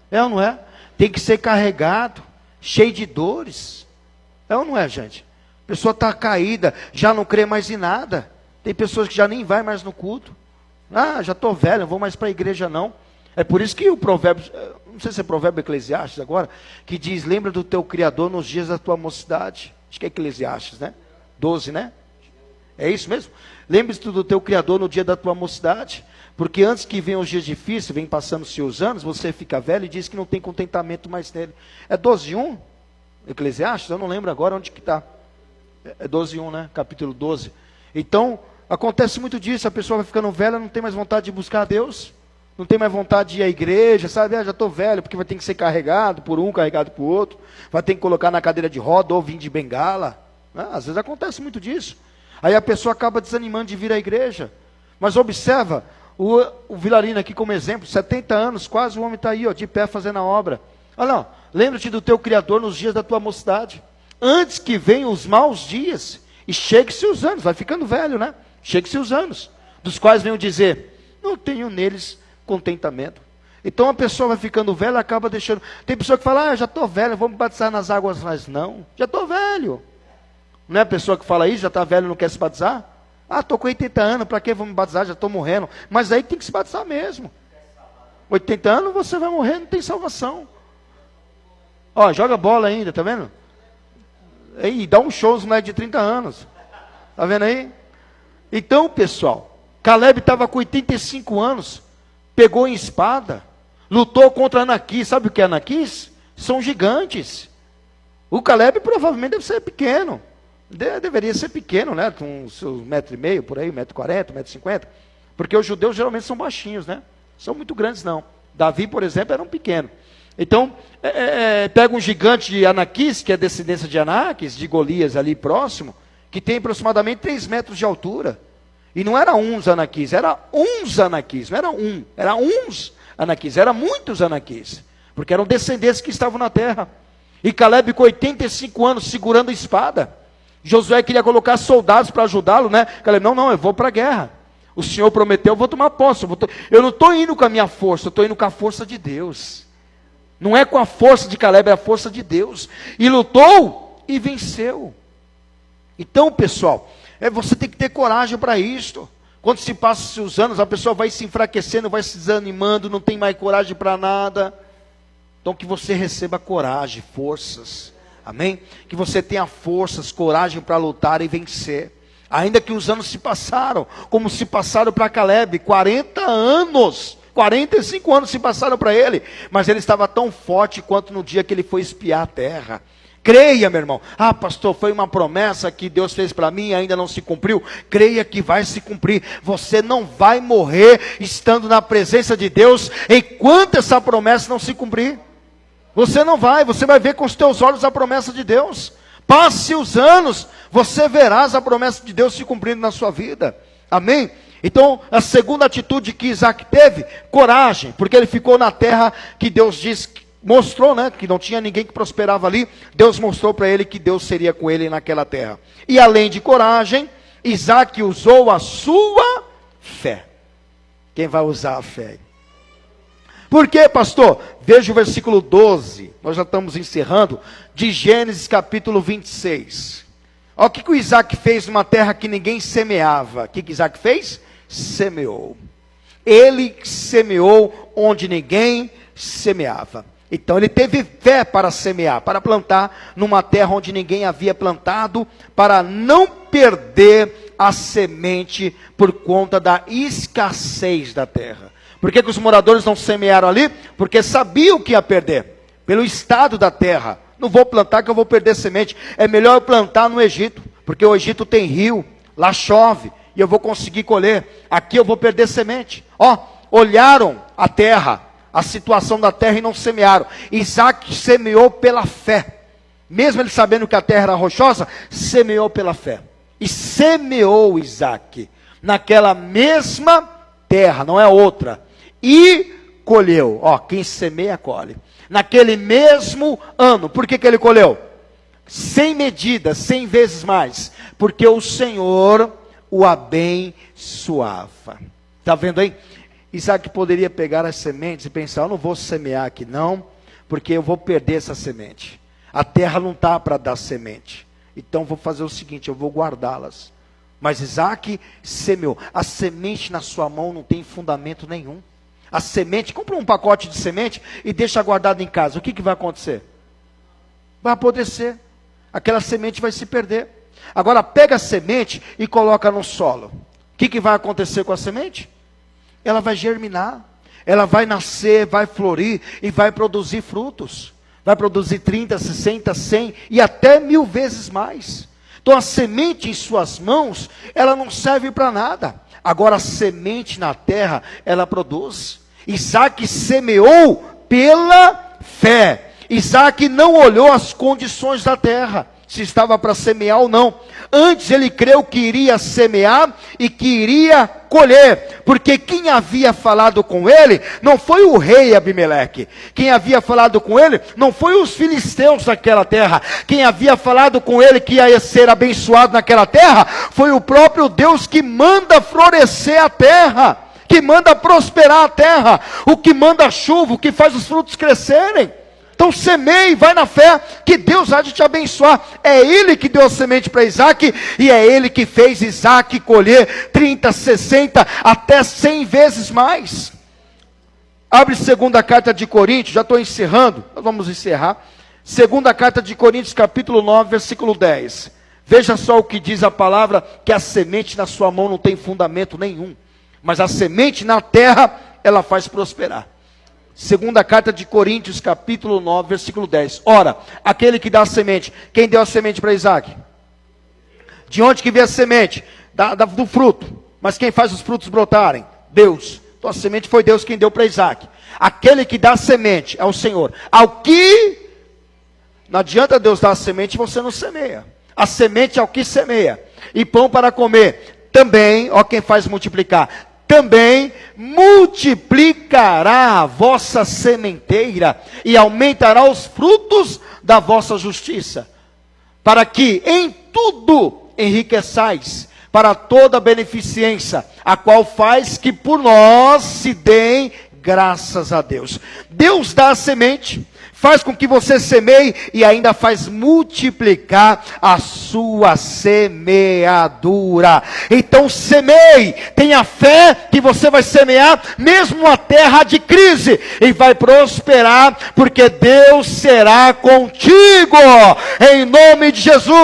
É ou não é? Tem que ser carregado, cheio de dores. É ou não é, gente? A pessoa está caída, já não crê mais em nada. Tem pessoas que já nem vai mais no culto. Ah, já estou velho, não vou mais para a igreja não. É por isso que o provérbio, não sei se é provérbio Eclesiastes agora, que diz, lembra do teu Criador nos dias da tua mocidade. Acho que é Eclesiastes, né? 12, né? É isso mesmo? Lembre-se do teu Criador no dia da tua mocidade. Porque antes que venham os dias difíceis, vem passando-se os anos, você fica velho e diz que não tem contentamento mais nele. É 12:1? Eclesiastes? Eu não lembro agora onde que está. É 12:1, né? Capítulo 12. Então, acontece muito disso, a pessoa vai ficando velha, não tem mais vontade de buscar a Deus. Não tem mais vontade de ir à igreja, sabe? Ah, já estou velho, porque vai ter que ser carregado por um, carregado por outro. Vai ter que colocar na cadeira de roda ou vir de bengala. Às vezes acontece muito disso. Aí a pessoa acaba desanimando de vir à igreja. Mas observa, o Vilarino aqui como exemplo, 70 anos, quase o homem está aí, ó, de pé fazendo a obra. Olha lá, lembra-te do teu Criador nos dias da tua mocidade. Antes que venham os maus dias, e chegue-se os anos, vai ficando velho, né? Chegue-se os anos, dos quais venham dizer, não tenho neles contentamento. Então a pessoa vai ficando velha, acaba deixando. Tem pessoa que fala, já estou velho, vou me batizar nas águas, mas não, já estou velho. Não é a pessoa que fala isso, já está velho e não quer se batizar? Ah, estou com 80 anos, para que vou me batizar? Já estou morrendo. Mas aí tem que se batizar mesmo. 80 anos você vai morrer, não tem salvação. Ó, joga bola ainda, tá vendo? E dá um show aos moleques de 30 anos. Tá vendo aí? Então, pessoal, Caleb estava com 85 anos, pegou em espada, lutou contra Anaquis. Sabe o que é Anaquis? São gigantes. O Caleb provavelmente deve ser pequeno. Deveria ser pequeno, né? Com seus 1,5 m, por aí, 1,40 m, 1,50 m. Porque os judeus geralmente são baixinhos, né? São muito grandes, não. Davi, por exemplo, era um pequeno. Então, pega um gigante de Anaquis, que é descendência de Anaquis, de Golias ali próximo, que tem aproximadamente 3 metros de altura. E não era uns Anaquis, era uns Anaquis, não era um, era uns Anaquis, era muitos Anaquis, porque eram descendentes que estavam na terra. E Caleb com 85 anos segurando a espada. Josué queria colocar soldados para ajudá-lo, né? Caleb, não, eu vou para a guerra. O Senhor prometeu, eu vou tomar posse. Eu não estou indo com a minha força, eu estou indo com a força de Deus. Não é com a força de Caleb, é a força de Deus. E lutou e venceu. Então, pessoal, você tem que ter coragem para isto. Quando se passam os anos, a pessoa vai se enfraquecendo, vai se desanimando, não tem mais coragem para nada. Então que você receba coragem, forças. Amém? Que você tenha forças, coragem para lutar e vencer. Ainda que os anos se passaram, como se passaram para Caleb, 40 anos, 45 anos se passaram para ele, mas ele estava tão forte quanto no dia que ele foi espiar a terra. Creia, meu irmão. Ah, pastor, foi uma promessa que Deus fez para mim e ainda não se cumpriu. Creia que vai se cumprir. Você não vai morrer estando na presença de Deus enquanto essa promessa não se cumprir. Você não vai, você vai ver com os teus olhos a promessa de Deus. Passe os anos, você verás a promessa de Deus se cumprindo na sua vida. Amém? Então, a segunda atitude que Isaac teve, coragem, porque ele ficou na terra que Deus disse, mostrou, né, que não tinha ninguém que prosperava ali. Deus mostrou para ele que Deus seria com ele naquela terra. E além de coragem, Isaac usou a sua fé. Quem vai usar a fé? Por quê, pastor? Veja o versículo 12, nós já estamos encerrando, de Gênesis capítulo 26. Olha o que o Isaac fez numa terra que ninguém semeava. O que Isaac fez? Semeou. Ele semeou onde ninguém semeava. Então ele teve fé para semear, para plantar numa terra onde ninguém havia plantado, para não perder a semente por conta da escassez da terra. Por que os moradores não semearam ali? Porque sabiam que ia perder, pelo estado da terra. Não vou plantar que eu vou perder semente. É melhor eu plantar no Egito, porque o Egito tem rio, lá chove, e eu vou conseguir colher. Aqui eu vou perder semente. Olharam a terra, a situação da terra e não semearam. Isaac semeou pela fé. Mesmo ele sabendo que a terra era rochosa, semeou pela fé. E semeou Isaac naquela mesma terra, não é outra. E colheu. Quem semeia, colhe. Naquele mesmo ano. Por que ele colheu? 100 medidas, 100 vezes mais. Porque o Senhor o abençoava. Está vendo aí? Isaac poderia pegar as sementes e pensar, eu não vou semear aqui não, porque eu vou perder essa semente. A terra não está para dar semente. Então vou fazer o seguinte, eu vou guardá-las. Mas Isaac semeou. A semente na sua mão não tem fundamento nenhum. A semente, compra um pacote de semente e deixa guardado em casa. O que vai acontecer? Vai apodrecer. Aquela semente vai se perder. Agora pega a semente e coloca no solo. O que vai acontecer com a semente? Ela vai germinar. Ela vai nascer, vai florir e vai produzir frutos. Vai produzir 30, 60, 100 e até 1000 vezes mais. Então a semente em suas mãos, ela não serve para nada. Agora a semente na terra, ela produz. Isaac semeou pela fé. Isaac não olhou as condições da terra, se estava para semear ou não. Antes ele creu que iria semear e que iria colher, porque quem havia falado com ele não foi o rei Abimeleque. Quem havia falado com ele não foi os filisteus daquela terra. Quem havia falado com ele que ia ser abençoado naquela terra foi o próprio Deus, que manda florescer a terra, que manda prosperar a terra, o que manda a chuva, o que faz os frutos crescerem. Então semeie, vai na fé, que Deus há de te abençoar. É Ele que deu a semente para Isaac, e é Ele que fez Isaac colher 30, 60, até 100 vezes mais. Abre segunda carta de Coríntios, já estou encerrando, nós vamos encerrar. Segunda carta de Coríntios, capítulo 9, versículo 10. Veja só o que diz a palavra, que a semente na sua mão não tem fundamento nenhum. Mas a semente na terra, ela faz prosperar. Segunda carta de Coríntios, capítulo 9, versículo 10. Ora, aquele que dá a semente, quem deu a semente para Isaac? De onde que veio a semente? Do fruto. Mas quem faz os frutos brotarem? Deus. Então a semente foi Deus quem deu para Isaac. Aquele que dá a semente é o Senhor. Ao que não adianta Deus dar a semente e você não semeia. A semente é o que semeia. E pão para comer. Também, ó quem faz multiplicar. Também multiplicará a vossa sementeira e aumentará os frutos da vossa justiça, para que em tudo enriqueçais para toda beneficência, a qual faz que por nós se deem graças a Deus. Deus dá a semente, faz com que você semeie e ainda faz multiplicar a sua semeadura. Então semeie, tenha fé que você vai semear mesmo a terra de crise e vai prosperar, porque Deus será contigo, em nome de Jesus.